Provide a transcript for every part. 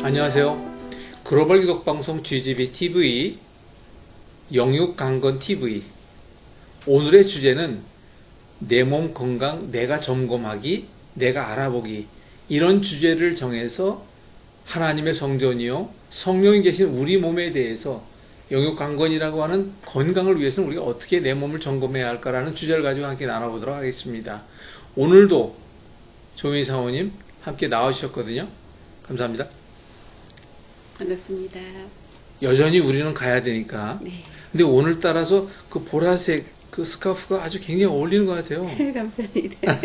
안녕하세요. 글로벌 기독방송 GGB TV 영육강건 TV 오늘의 주제는 내 몸 건강 내가 점검하기 내가 알아보기 이런 주제를 정해서 하나님의 성전이요 성령이 계신 우리 몸에 대해서 영육강건이라고 하는 건강을 위해서는 우리가 어떻게 내 몸을 점검해야 할까라는 주제를 가지고 함께 나눠보도록 하겠습니다. 오늘도 조민희 사모님 함께 나와주셨거든요. 감사합니다. 반갑습니다. 여전히 우리는 가야 되니까. 네. 근데 오늘따라서 그 보라색 그 스카프가 아주 굉장히 어울리는 것 같아요. 감사합니다.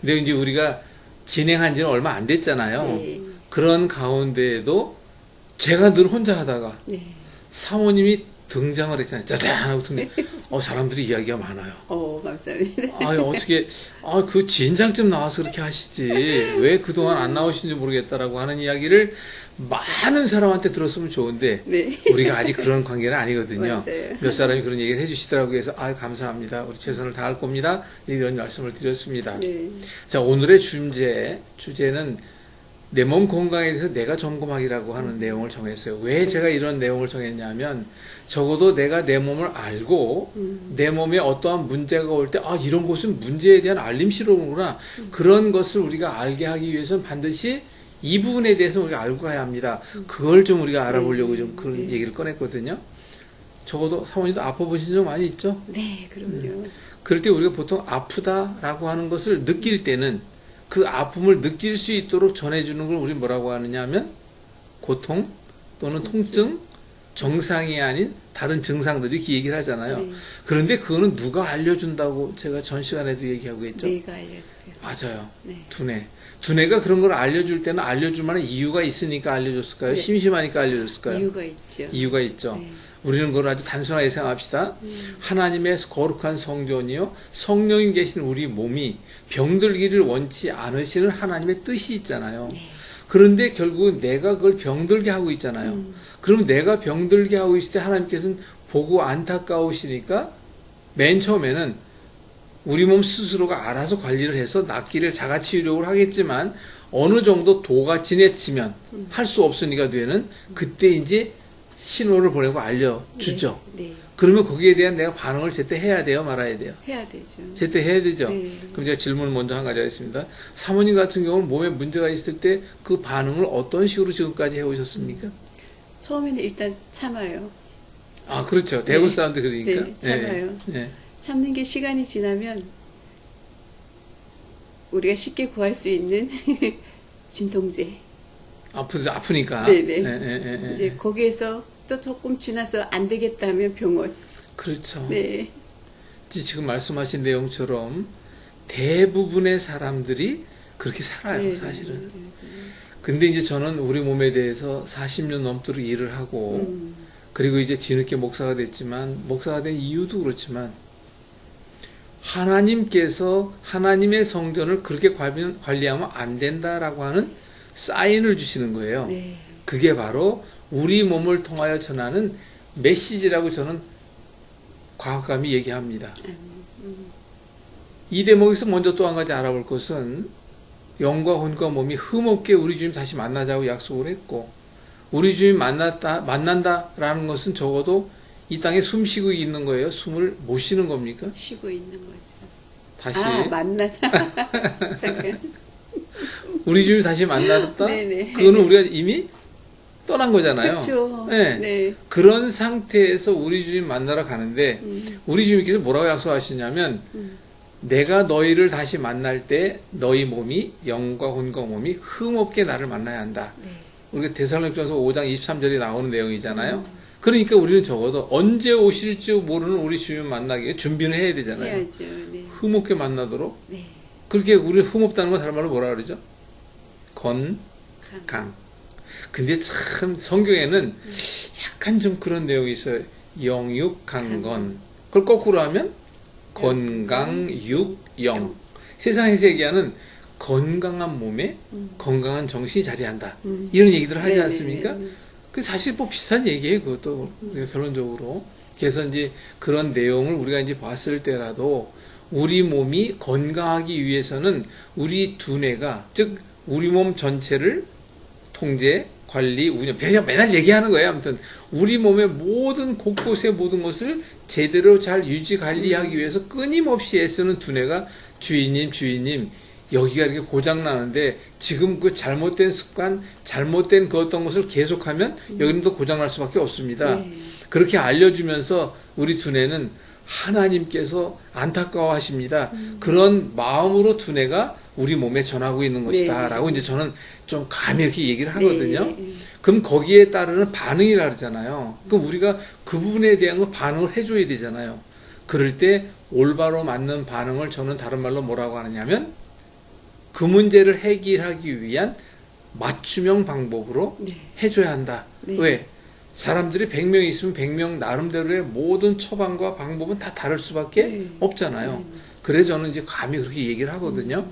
근데 이제 우리가 진행한 지는 얼마 안 됐잖아요. 네. 그런 가운데에도 제가 늘 혼자 하다가 네. 사모님이 등장을 했잖아요. 짜잔 하고 등장. 사람들이 이야기가 많아요. 감사합니다. 어떻게, 그 진작 좀 나와서 그렇게 하시지. 왜 그동안 안 나오신지 모르겠다라고 하는 이야기를 많은 사람한테 들었으면 좋은데, 네. 우리가 아직 그런 관계는 아니거든요. 맞아요. 몇 사람이 그런 얘기를 해주시더라고요. 그래서, 감사합니다. 우리 최선을 다할 겁니다. 이런 말씀을 드렸습니다. 네. 자, 오늘의 주제는 내 몸 건강에 대해서 내가 점검하기라고 하는 내용을 정했어요. 왜 제가 이런 내용을 정했냐면, 적어도 내가 내 몸을 알고, 내 몸에 어떠한 문제가 올 때, 이런 것은 문제에 대한 알림시로구나. 그런 것을 우리가 알게 하기 위해서는 반드시 이 부분에 대해서 우리가 알고 가야 합니다. 그걸 좀 우리가 알아보려고 좀 그런 얘기를 꺼냈거든요. 적어도 사모님도 아파보신 적 많이 있죠? 네, 그럼요. 그럴 때 우리가 보통 아프다라고 하는 것을 느낄 때는 그 아픔을 느낄 수 있도록 전해주는 걸 우리 뭐라고 하느냐 하면 고통 또는 통증, 정상이 아닌 다른 증상들이 이렇게 얘기를 하잖아요. 네. 그런데 그거는 누가 알려준다고 제가 전 시간에도 얘기하고 있죠. 내가 알려줘요. 맞아요. 네. 두뇌가 그런 걸 알려줄 때는 알려줄 만한 이유가 있으니까 알려줬을까요? 네. 심심하니까 알려줬을까요? 이유가 있죠. 이유가 있죠. 네. 우리는 그걸 아주 단순하게 생각합시다. 하나님의 거룩한 성전이요 성령이 계신 우리 몸이 병들기를 원치 않으시는 하나님의 뜻이 있잖아요. 네. 그런데 결국은 내가 그걸 병들게 하고 있잖아요. 그럼 내가 병들게 하고 있을 때 하나님께서는 보고 안타까우시니까 맨 처음에는 우리 몸 스스로가 알아서 관리를 해서 낫기를 자가치유력을 하겠지만 어느 정도 도가 지나치면 할 수 없으니까 되는 그때 이제 신호를 보내고 알려주죠. 네. 네. 그러면 거기에 대한 내가 반응을 제때 해야 돼요? 말아야 돼요? 해야 되죠. 제때 해야 되죠? 네. 그럼 제가 질문을 먼저 한 가지 하겠습니다. 사모님 같은 경우는 몸에 문제가 있을 때 그 반응을 어떤 식으로 지금까지 해오셨습니까? 처음에는 일단 참아요. 그렇죠. 대구 사람들 그러니까. 네, 참아요. 네. 참는 게 시간이 지나면 우리가 쉽게 구할 수 있는 진통제. 아프니까. 네네. 이제 거기에서 또 조금 지나서 안 되겠다면 병원. 그렇죠. 네. 지금 말씀하신 내용처럼 대부분의 사람들이 그렇게 살아요, 네, 사실은. 네, 맞아요. 근데 이제 저는 우리 몸에 대해서 40년 넘도록 일을 하고, 그리고 이제 뒤늦게 목사가 됐지만, 목사가 된 이유도 그렇지만, 하나님께서 하나님의 성전을 그렇게 관리하면 안 된다라고 하는 사인을 주시는 거예요. 네. 그게 바로 우리 몸을 통하여 전하는 메시지라고 저는 과학감이 얘기합니다. 이 대목에서 먼저 또 한 가지 알아볼 것은 영과 혼과 몸이 흠없게 우리 주님 다시 만나자고 약속을 했고 우리 주님 만난다라는 것은 적어도 이 땅에 숨 쉬고 있는 거예요? 숨을 못 쉬는 겁니까? 쉬고 있는 거죠. 다시 만나다. 잠깐. 우리 주님 다시 만났다? 네네. 그거는 우리가 이미 떠난 거잖아요. 그렇죠. 네. 네. 그런 상태에서 우리 주님 만나러 가는데 우리 주님께서 뭐라고 약속하시냐면 내가 너희를 다시 만날 때 너희 몸이 영과 혼과 몸이 흠없게 나를 만나야 한다. 네. 우리가 데살로니가서 5장 23절에 나오는 내용이잖아요. 그러니까 우리는 적어도 언제 오실지 모르는 우리 주님 만나기 위해 준비를 해야 되잖아요. 해야죠. 네. 흠없게 만나도록. 네. 그렇게 우리 흠없다는 건 다른 말로 뭐라 그러죠? 건강. 근데 참 성경에는 약간 좀 그런 내용이 있어요. 영육강건. 그걸 거꾸로 하면 건강육영. 세상에서 얘기하는 건강한 몸에 건강한 정신이 자리한다. 이런 얘기들을 하지 않습니까? 그 사실 뭐 비슷한 얘기예요. 그것도 결론적으로. 그래서 이제 그런 내용을 우리가 이제 봤을 때라도 우리 몸이 건강하기 위해서는 우리 두뇌가 즉 우리 몸 전체를 통제, 관리, 운영. 그냥 맨날 얘기하는 거예요. 아무튼 우리 몸의 모든 곳곳의 모든 것을 제대로 잘 유지 관리하기 위해서 끊임없이 애쓰는 두뇌가 주인님 여기가 이렇게 고장 나는데 지금 그 잘못된 습관, 잘못된 그 어떤 것을 계속하면 여기는 또 고장 날 수밖에 없습니다. 네. 그렇게 알려주면서 우리 두뇌는 하나님께서 안타까워하십니다. 그런 마음으로 두뇌가 우리 몸에 전하고 있는 것이다. 네. 라고 이제 저는 좀 감히 이렇게 얘기를 하거든요. 네. 그럼 거기에 따르는 반응이라 그러잖아요. 그럼 우리가 그 부분에 대한 거 반응을 해줘야 되잖아요. 그럴 때 올바로 맞는 반응을 저는 다른 말로 뭐라고 하느냐면 그 문제를 해결하기 위한 맞춤형 방법으로 네. 해줘야 한다. 네. 왜? 사람들이 100명 있으면 100명 나름대로의 모든 처방과 방법은 다 다를 수밖에 네. 없잖아요. 그래서 저는 이제 감히 그렇게 얘기를 하거든요.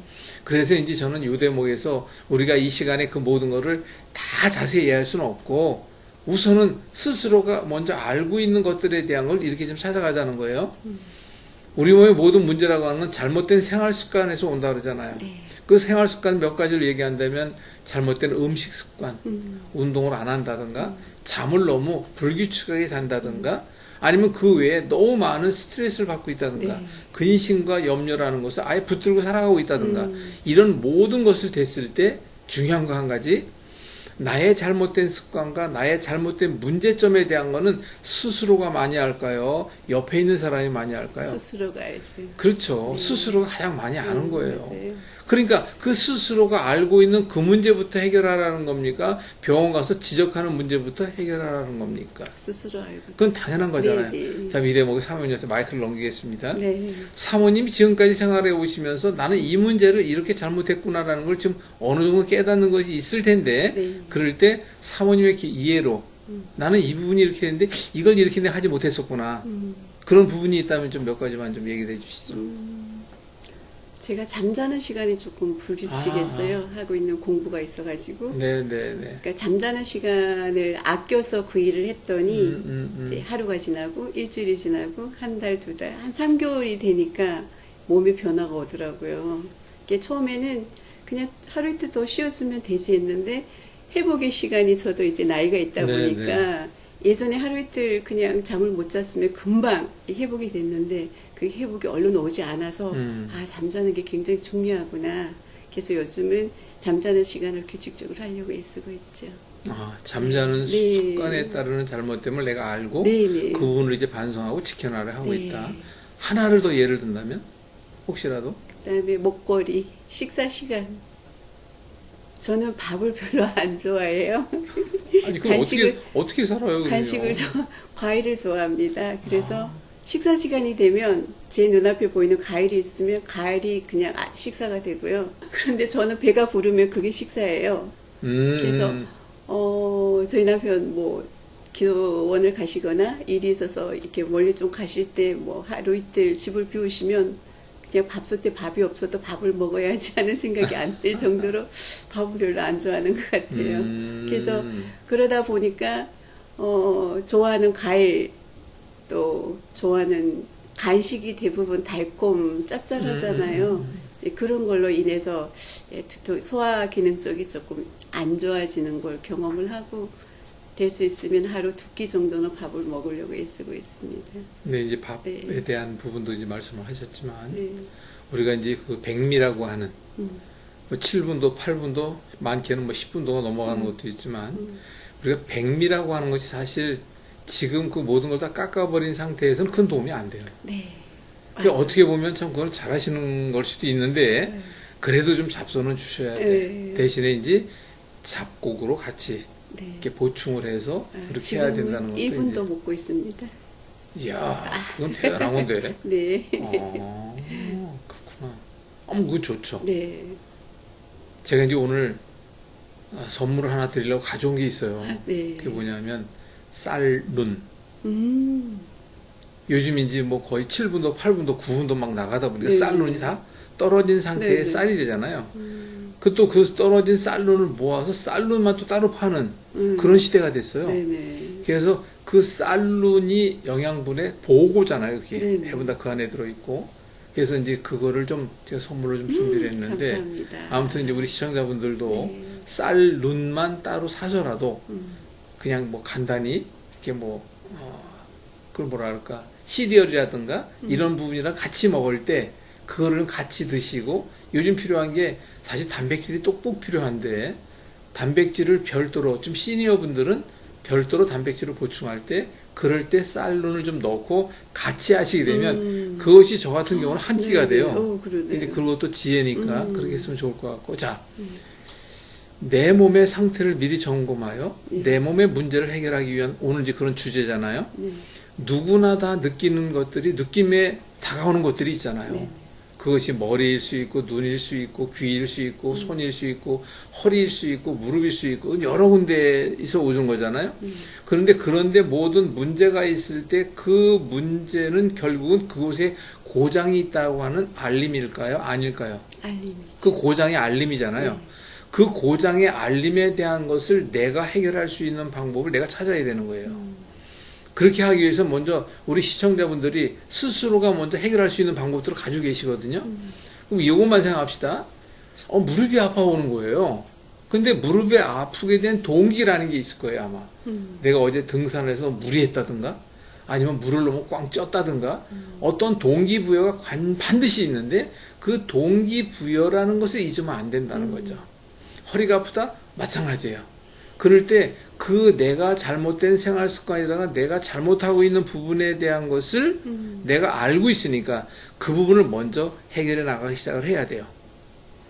그래서 이제 저는 요 대목에서 우리가 이 시간에 그 모든 거를 다 자세히 이해할 수는 없고 우선은 스스로가 먼저 알고 있는 것들에 대한 걸 이렇게 좀 찾아가자는 거예요. 우리 몸의 모든 문제라고 하는 건 잘못된 생활 습관에서 온다 그러잖아요. 네. 그 생활 습관 몇 가지를 얘기한다면 잘못된 음식 습관, 운동을 안 한다든가 잠을 너무 불규칙하게 잔다든가 아니면 그 외에 너무 많은 스트레스를 받고 있다든가 네. 근심과 염려라는 것을 아예 붙들고 살아가고 있다든가 이런 모든 것을 됐을 때 중요한 거 한 가지 나의 잘못된 습관과 나의 잘못된 문제점에 대한 거는 스스로가 많이 할까요? 옆에 있는 사람이 많이 할까요? 스스로가 알죠. 그렇죠. 네. 스스로가 가장 많이 아는 거예요. 맞아요. 그러니까 그 스스로가 알고 있는 그 문제부터 해결하라는 겁니까? 병원 가서 지적하는 문제부터 해결하라는 겁니까? 스스로 알고. 그건 당연한 거잖아요. 네. 자, 이 대목에 사모님한테 마이크를 넘기겠습니다. 네. 사모님이 지금까지 생활해 오시면서 나는 이 문제를 이렇게 잘못했구나라는 걸 지금 어느 정도 깨닫는 것이 있을 텐데 네. 그럴 때 사모님의 이해로 나는 이 부분이 이렇게 됐는데 이걸 이렇게 내가 하지 못했었구나. 그런 부분이 있다면 좀 몇 가지만 좀 얘기해 주시죠. 제가 잠자는 시간이 조금 불규칙했어요. 하고 있는 공부가 있어가지고. 네네네. 그러니까 잠자는 시간을 아껴서 그 일을 했더니 이제 하루가 지나고 일주일이 지나고 한 달, 두 달, 한 3개월이 되니까 몸에 변화가 오더라고요. 이게 처음에는 그냥 하루 이틀 더 쉬었으면 되지 했는데 회복의 시간이 저도 이제 나이가 있다 네, 보니까 예전에 하루 이틀 그냥 잠을 못 잤으면 금방 회복이 됐는데 그 회복이 얼른 오지 않아서 아 잠자는 게 굉장히 중요하구나. 그래서 요즘은 잠자는 시간을 규칙적으로 하려고 애쓰고 있죠. 아, 잠자는 네. 습관에 따르는 잘못됨을 내가 알고 네네. 그 부분을 이제 반성하고 지켜나가려 하고 네. 있다. 하나를 더 예를 든다면 혹시라도 그다음에 먹거리, 식사 시간. 저는 밥을 별로 안 좋아해요. 아니 그럼 간식을- 어떻게 살아요? 그러면? 간식을 과일을 좋아합니다. 그래서 식사 시간이 되면 제 눈앞에 보이는 과일이 있으면 과일이 그냥 식사가 되고요. 그런데 저는 배가 부르면 그게 식사예요. 그래서 저희 남편 뭐 기도원을 가시거나 일이 있어서 이렇게 멀리 좀 가실 때 뭐 하루 이틀 집을 비우시면 그냥 밥솥에 밥이 없어도 밥을 먹어야지 하는 생각이 안 들 정도로 밥을 별로 안 좋아하는 것 같아요. 그래서 그러다 보니까 좋아하는 과일 또 좋아하는 간식이 대부분 달콤 짭짤하잖아요. 이제 그런 걸로 인해서 소화 기능 쪽이 조금 안 좋아지는 걸 경험을 하고 될 수 있으면 하루 2끼 정도는 밥을 먹으려고 애쓰고 있습니다. 네, 이제 밥에 네. 대한 부분도 이제 말씀을 하셨지만 네. 우리가 이제 그 백미라고 하는 뭐 7분도 8분도 많게는 뭐 10분도가 넘어가는 것도 있지만 우리가 백미라고 하는 것이 사실 지금 그 모든 걸 다 깎아버린 상태에서는 큰 도움이 안 돼요. 네. 그게 어떻게 보면 참 그걸 잘하시는 걸 수도 있는데 그래도 좀 잡숴는 주셔야 돼. 네. 대신에 이제 잡곡으로 같이 네. 이렇게 보충을 해서 그렇게 해야 된다는 것도 1분도 이제. 먹고 있습니다. 이야, 그건 대단한 건데. 네. 그렇구나. 그거 좋죠. 네. 제가 이제 오늘 선물을 하나 드리려고 가져온 게 있어요. 네. 그게 뭐냐면 쌀눈. 음. 요즘 이제 뭐 거의 7분도, 8분도, 9분도 막 나가다 보니까 네. 쌀눈이 다 떨어진 상태의 네. 쌀이 되잖아요. 그 떨어진 쌀눈을 모아서 쌀눈만 또 따로 파는 그런 시대가 됐어요. 네네. 그래서 그 쌀눈이 영양분의 보고잖아요. 그게 네네. 대부분 다 그 안에 들어있고 그래서 이제 그거를 좀 제가 선물로 좀 준비를 했는데 감사합니다. 아무튼 이제 우리 시청자분들도 네. 쌀 룬만 따로 사서라도 음. 그냥 뭐 간단히 이렇게 뭐 그걸 뭐라 할까 시리얼이라든가 이런 부분이랑 같이 먹을 때 그거를 같이 드시고 요즘 필요한 게 사실 단백질이 똑똑 필요한데 단백질을 별도로 좀 시니어 분들은 별도로 단백질을 보충할 때 그럴 때 쌀룬을 좀 넣고 같이 하시게 되면 그것이 저 같은 경우는 한 끼가 돼요. 근데 그것도 지혜니까 그렇게 했으면 좋을 것 같고 자. 내 몸의 상태를 미리 점검하여 내 몸의 문제를 해결하기 위한 오늘 이제 그런 주제잖아요. 누구나 다 느끼는 것들이 느낌에 다가오는 것들이 있잖아요. 그것이 머리일 수 있고 눈일 수 있고 귀일 수 있고 손일 수 있고 허리일 수 있고 무릎일 수 있고 여러 군데에서 오는 거잖아요. 그런데 모든 문제가 있을 때 그 문제는 결국은 그곳에 고장이 있다고 하는 알림일까요? 아닐까요? 알림이죠. 그 고장의 알림이잖아요. 그 고장의 알림에 대한 것을 내가 해결할 수 있는 방법을 내가 찾아야 되는 거예요. 그렇게 하기 위해서 먼저 우리 시청자분들이 스스로가 먼저 해결할 수 있는 방법들을 가지고 계시거든요. 그럼 이것만 생각합시다. 무릎이 아파오는 거예요. 근데 무릎에 아프게 된 동기라는 게 있을 거예요, 아마. 내가 어제 등산을 해서 무리했다든가 아니면 물을 너무 꽝 쪘다든가 어떤 동기부여가 반드시 있는데 그 동기부여라는 것을 잊으면 안 된다는 거죠. 허리가 아프다? 마찬가지예요. 그럴 때 그 내가 잘못된 생활 습관이다가 내가 잘못하고 있는 부분에 대한 것을 내가 알고 있으니까 그 부분을 먼저 해결해 나가기 시작을 해야 돼요.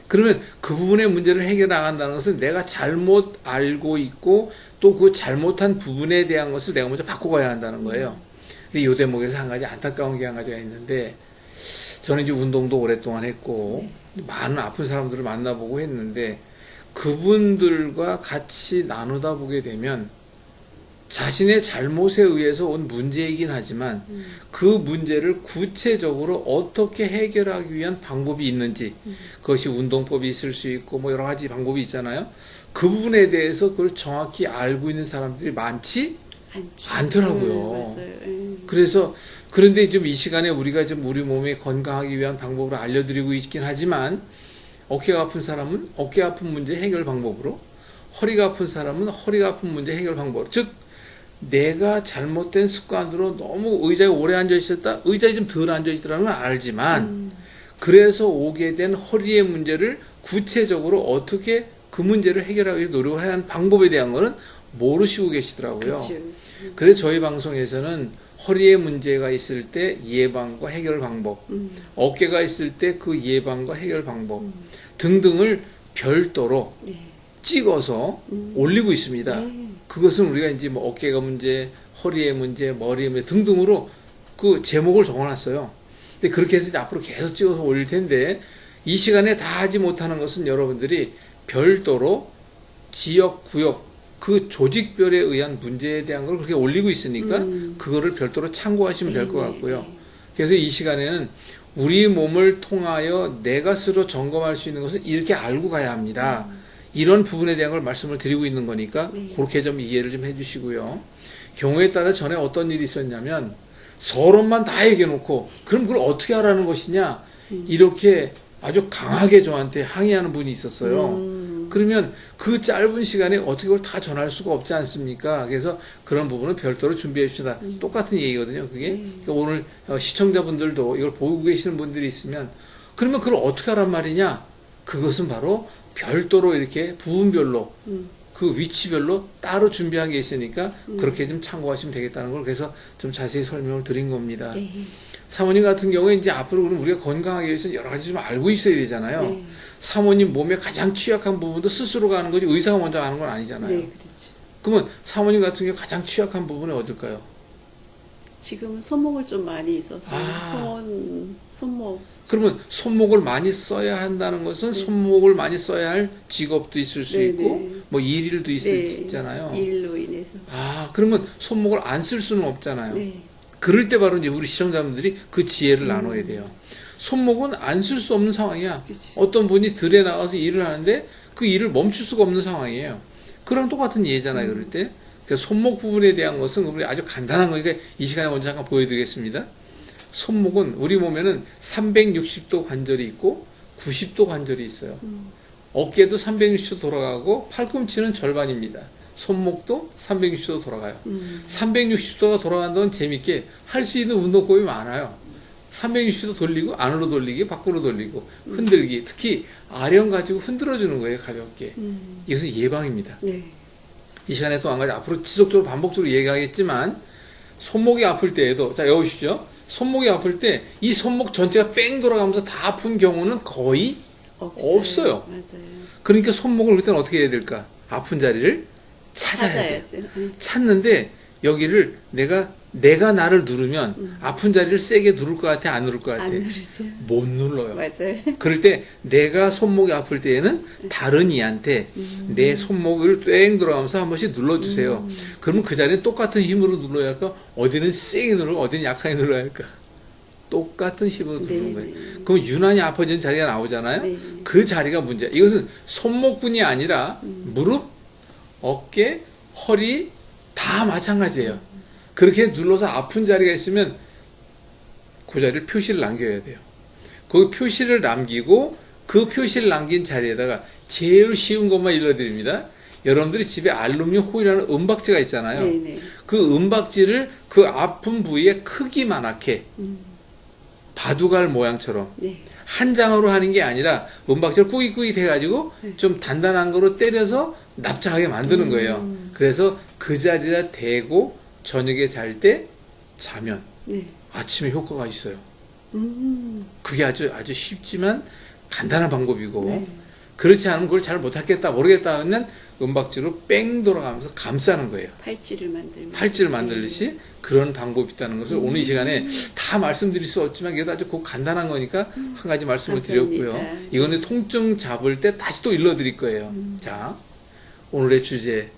그러면 그 부분의 문제를 해결해 나간다는 것은 내가 잘못 알고 있고 또 그 잘못한 부분에 대한 것을 내가 먼저 바꿔가야 한다는 거예요. 근데 이 대목에서 한 가지 안타까운 게 한 가지가 있는데 저는 이제 운동도 오랫동안 했고 많은 아픈 사람들을 만나보고 했는데 그분들과 같이 나누다 보게 되면 자신의 잘못에 의해서 온 문제이긴 하지만 그 문제를 구체적으로 어떻게 해결하기 위한 방법이 있는지 그것이 운동법이 있을 수 있고 뭐 여러 가지 방법이 있잖아요. 그 부분에 대해서 그걸 정확히 알고 있는 사람들이 많지 않더라고요. 맞아요. 그래서 그런데 좀 이 시간에 우리가 좀 우리 몸이 건강하기 위한 방법을 알려드리고 있긴 하지만 어깨가 아픈 사람은 어깨 아픈 문제 해결 방법으로 허리가 아픈 사람은 허리가 아픈 문제 해결 방법 즉 내가 잘못된 습관으로 너무 의자에 오래 앉아 있었다 의자에 좀 덜 앉아 있더라는 걸 알지만 그래서 오게 된 허리의 문제를 구체적으로 어떻게 그 문제를 해결하기 위해 노력해야 하는 방법에 대한 거는 모르시고 계시더라고요. 그렇죠. 그래서 저희 방송에서는 허리에 문제가 있을 때 예방과 해결 방법, 어깨가 있을 때 그 예방과 해결 방법 등등을 별도로 찍어서 올리고 있습니다. 그것은 우리가 이제 뭐 어깨가 문제, 허리의 문제, 머리의 문제 등등으로 그 제목을 적어놨어요. 근데 그렇게 해서 이제 앞으로 계속 찍어서 올릴 텐데 이 시간에 다 하지 못하는 것은 여러분들이 별도로 지역, 구역 그 조직별에 의한 문제에 대한 걸 그렇게 올리고 있으니까 그거를 별도로 참고하시면 될 것 같고요. 그래서 이 시간에는 우리 몸을 통하여 내가 스스로 점검할 수 있는 것은 이렇게 알고 가야 합니다. 이런 부분에 대한 걸 말씀을 드리고 있는 거니까 그렇게 좀 이해를 좀 해주시고요. 경우에 따라 전에 어떤 일이 있었냐면 서론만 다 얘기해놓고 그럼 그걸 어떻게 하라는 것이냐 이렇게 아주 강하게 저한테 항의하는 분이 있었어요. 그러면 그 짧은 시간에 어떻게 그걸 다 전할 수가 없지 않습니까? 그래서 그런 부분은 별도로 준비해 줍시다. 똑같은 얘기거든요. 그게 그러니까 오늘 시청자분들도 이걸 보고 계시는 분들이 있으면 그러면 그걸 어떻게 하란 말이냐? 그것은 바로 별도로 이렇게 부분별로 그 위치별로 따로 준비한 게 있으니까 그렇게 좀 참고하시면 되겠다는 걸 그래서 좀 자세히 설명을 드린 겁니다. 사모님 같은 경우에 이제 앞으로 그럼 우리가 건강하기 위해서 여러 가지 좀 알고 있어야 되잖아요. 사모님 몸에 가장 취약한 부분도 스스로가 하는 거지 의사가 먼저 하는 건 아니잖아요. 네, 그렇죠. 그러면 사모님 같은 경우 가장 취약한 부분이 어딜까요? 지금은 손목을 좀 많이 있어서 손목. 그러면 손목을 많이 써야 한다는 것은 손목을 많이 써야 할 직업도 있을 수 있고 뭐 일일도 있잖아요. 일로 인해서. 그러면 손목을 안 쓸 수는 없잖아요. 그럴 때 바로 이제 우리 시청자분들이 그 지혜를 나눠야 돼요. 손목은 안 쓸 수 없는 상황이야. 그치. 어떤 분이 들에 나가서 일을 하는데 그 일을 멈출 수가 없는 상황이에요. 그랑 똑같은 예잖아요. 그럴 때. 그래서 손목 부분에 대한 것은 우리 아주 간단한 거니까 이 시간에 먼저 잠깐 보여드리겠습니다. 손목은 우리 몸에는 360도 관절이 있고 90도 관절이 있어요. 어깨도 360도 돌아가고 팔꿈치는 절반입니다. 손목도 360도 돌아가요. 360도가 돌아간다는 재밌게 할 수 있는 운동법이 많아요. 360도 돌리고 안으로 돌리기, 밖으로 돌리고 흔들기, 특히 아령 가지고 흔들어주는 거예요, 가볍게. 이것은 예방입니다. 네. 이 시간에 또 한 가지 앞으로 지속적으로 반복적으로 얘기하겠지만 손목이 아플 때에도 자 여기 보십시오. 손목이 아플 때 이 손목 전체가 뺑 돌아가면서 다 아픈 경우는 거의 없어요. 맞아요. 그러니까 손목을 그때는 어떻게 해야 될까? 아픈 자리를 찾아야 돼요. 찾아야죠. 찾는데 여기를 내가 나를 누르면 아픈 자리를 세게 누를 것 같아, 안 누를 것 같아? 안 누르죠. 못 눌러요. 맞아요. 그럴 때 내가 손목이 아플 때에는 다른 이한테 내 손목을 뺑 돌아가면서 한 번씩 눌러주세요. 그러면 그 자리는 똑같은 힘으로 눌러야 할까? 어디는 세게 누르고 어디는 약하게 눌러야 할까? 똑같은 힘으로 누르는 거예요. 그럼 유난히 아파지는 자리가 나오잖아요. 네. 그 자리가 문제야. 이것은 손목뿐이 아니라 무릎, 어깨, 허리 다 마찬가지예요. 그렇게 눌러서 아픈 자리가 있으면 그 자리를 표시를 남겨야 돼요. 그 표시를 남기고 그 표시를 남긴 자리에다가 제일 쉬운 것만 일러드립니다. 여러분들이 집에 알루미늄 호일이라는 은박지가 있잖아요. 네네. 그 은박지를 그 아픈 부위에 크기만하게 바둑알 모양처럼 네. 한 장으로 하는 게 아니라 은박지를 꾸깃꾸깃 해가지고 좀 단단한 거로 때려서 납작하게 만드는 거예요. 그래서 그 자리에 대고 저녁에 잘 때 자면 네. 아침에 효과가 있어요. 음. 그게 아주 쉽지만 간단한 방법이고 네. 그렇지 않으면 그걸 잘 못하겠다 모르겠다 하면 은박지로 뺑 돌아가면서 감싸는 거예요. 팔찌를 만들면. 팔찌를 만들듯이 그런 방법이 있다는 것을 오늘 이 시간에 다 말씀드릴 수 없지만 이게 아주 간단한 거니까 한 가지 말씀을 감사합니다. 드렸고요. 이거는 통증 잡을 때 다시 또 일러드릴 거예요. 자, 오늘의 주제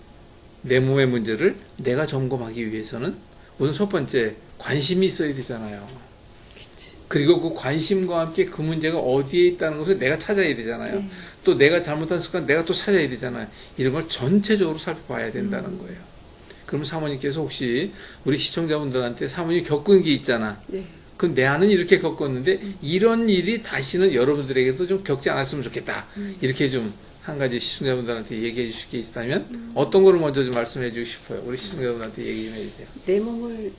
내 몸의 문제를 내가 점검하기 위해서는 우선 첫 번째 관심이 있어야 되잖아요. 그쵸. 그리고 그 관심과 함께 그 문제가 어디에 있다는 것을 내가 찾아야 되잖아요. 네. 또 내가 잘못한 습관 내가 또 찾아야 되잖아요. 이런 걸 전체적으로 살펴봐야 된다는 거예요. 그럼 사모님께서 혹시 우리 시청자분들한테 사모님 겪은 게 있잖아. 네. 그럼 내 아는 이렇게 겪었는데 이런 일이 다시는 여러분들에게도 좀 겪지 않았으면 좋겠다. 이렇게 좀 한 가지 시청자분들한테 얘기해 주실 게 있다면 어떤 거를 먼저 좀 말씀해 주고 싶어요. 우리 시청자분들한테 얘기 좀 해주세요. 내 몸을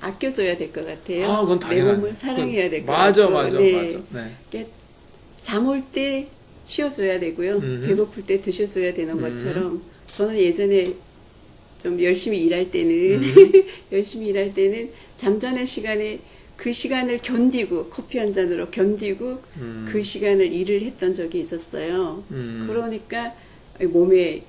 아껴줘야 될 것 같아요. 아, 그건 내 당연하네. 몸을 사랑해야 될 것 맞아, 같고. 맞아, 네. 맞아. 네. 잠 올 때 쉬어줘야 되고요. 배고플 때 드셔줘야 되는 것처럼 저는 예전에 좀 열심히 일할 때는 열심히 일할 때는 잠자는 시간에 그 시간을 견디고 커피 한 잔으로 견디고 그 시간을 일을 했던 적이 있었어요. 그러니까 몸에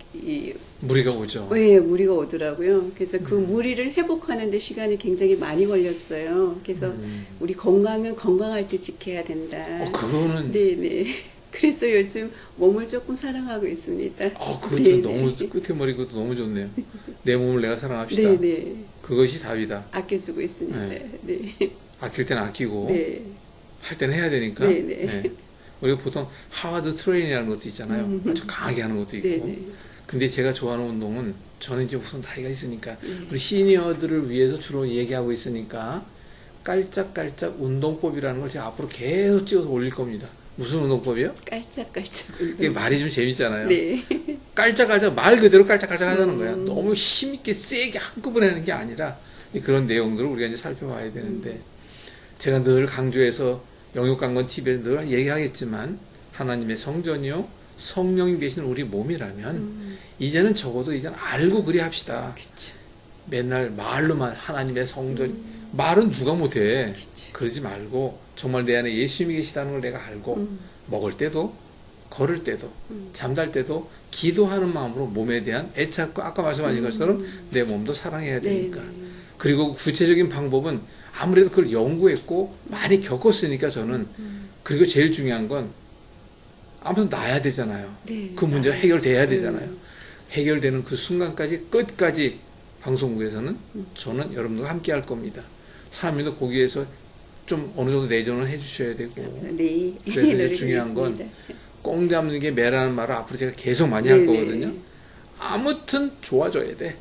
무리가 오죠. 네, 무리가 오더라고요. 그래서 그 무리를 회복하는데 시간이 굉장히 많이 걸렸어요. 그래서 우리 건강은 건강할 때 지켜야 된다. 그거는 네네. 그래서 요즘 몸을 조금 사랑하고 있습니다. 그것도 네네. 너무 끝에 머리 것도 너무 좋네요. 내 몸을 내가 사랑합시다. 네네. 그것이 답이다. 아껴주고 있습니다. 네. 네. 아낄 때는 아끼고 네. 할 때는 해야 되니까. 네네. 네. 우리가 보통 하드 트레이닝이라는 것도 있잖아요. 아주 강하게 하는 것도 있고. 네네. 근데 제가 좋아하는 운동은 저는 이제 우선 나이가 있으니까 우리 시니어들을 위해서 주로 얘기하고 있으니까 깔짝깔짝 운동법이라는 걸 제가 앞으로 계속 찍어서 올릴 겁니다. 무슨 운동법이요? 깔짝깔짝. 이게 말이 좀 재밌잖아요. 네. 깔짝깔짝 말 그대로 깔짝깔짝 하자는 거야. 너무 힘있게 세게 한꺼번에 하는 게 아니라 그런 내용들을 우리가 이제 살펴봐야 되는데 제가 늘 강조해서 영육강건 TV에 늘 얘기하겠지만 하나님의 성전이요 성령이 계신 우리 몸이라면 이제는 적어도 이제는 알고 그리 합시다. 그쵸. 맨날 말로만 하나님의 성전 말은 누가 못해. 그쵸. 그러지 말고 정말 내 안에 예수님이 계시다는 걸 내가 알고 먹을 때도 걸을 때도 잠잘 때도 기도하는 마음으로 몸에 대한 애착과 아까 말씀하신 것처럼 내 몸도 사랑해야 되니까. 네네. 그리고 구체적인 방법은 아무래도 그걸 연구했고 많이 겪었으니까 저는 그리고 제일 중요한 건 아무튼 나야 되잖아요. 네, 그 문제가 나아야죠. 해결돼야 되잖아요. 해결되는 그 순간까지 끝까지 방송국에서는 저는 여러분들과 함께 할 겁니다. 사람들도 거기에서 좀 어느 정도 내전을 해주셔야 되고 네. 그래서 이제 노력하겠습니다. 중요한 건 꽁 잡는 게 매라는 말을 앞으로 제가 계속 많이 할 네네. 거거든요. 아무튼 좋아져야 돼.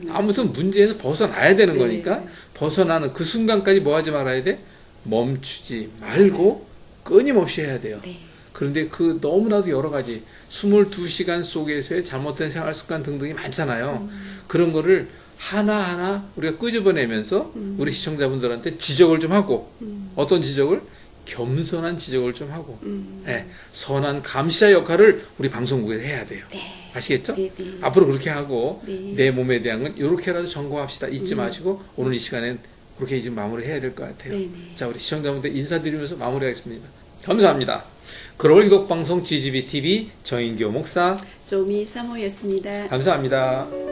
아무튼 문제에서 벗어나야 되는 네. 거니까 벗어나는 그 순간까지 뭐 하지 말아야 돼? 멈추지 말고 끊임없이 해야 돼요. 네. 그런데 그 너무나도 여러 가지 22시간 속에서의 잘못된 생활 습관 등등이 많잖아요. 그런 거를 하나하나 우리가 끄집어내면서 우리 시청자분들한테 지적을 좀 하고 어떤 지적을? 겸손한 지적을 좀 하고 예, 선한 감시자 역할을 우리 방송국에서 해야 돼요. 네. 아시겠죠? 네, 네. 앞으로 그렇게 하고 네. 내 몸에 대한 건 이렇게라도 점검합시다. 잊지 마시고 오늘 이 시간엔 그렇게 지금 마무리해야 될 것 같아요. 네, 네. 자, 우리 시청자분들 인사드리면서 마무리하겠습니다. 감사합니다. 글로벌 기독방송 GGB TV 정인교 목사 조미 사모였습니다. 감사합니다.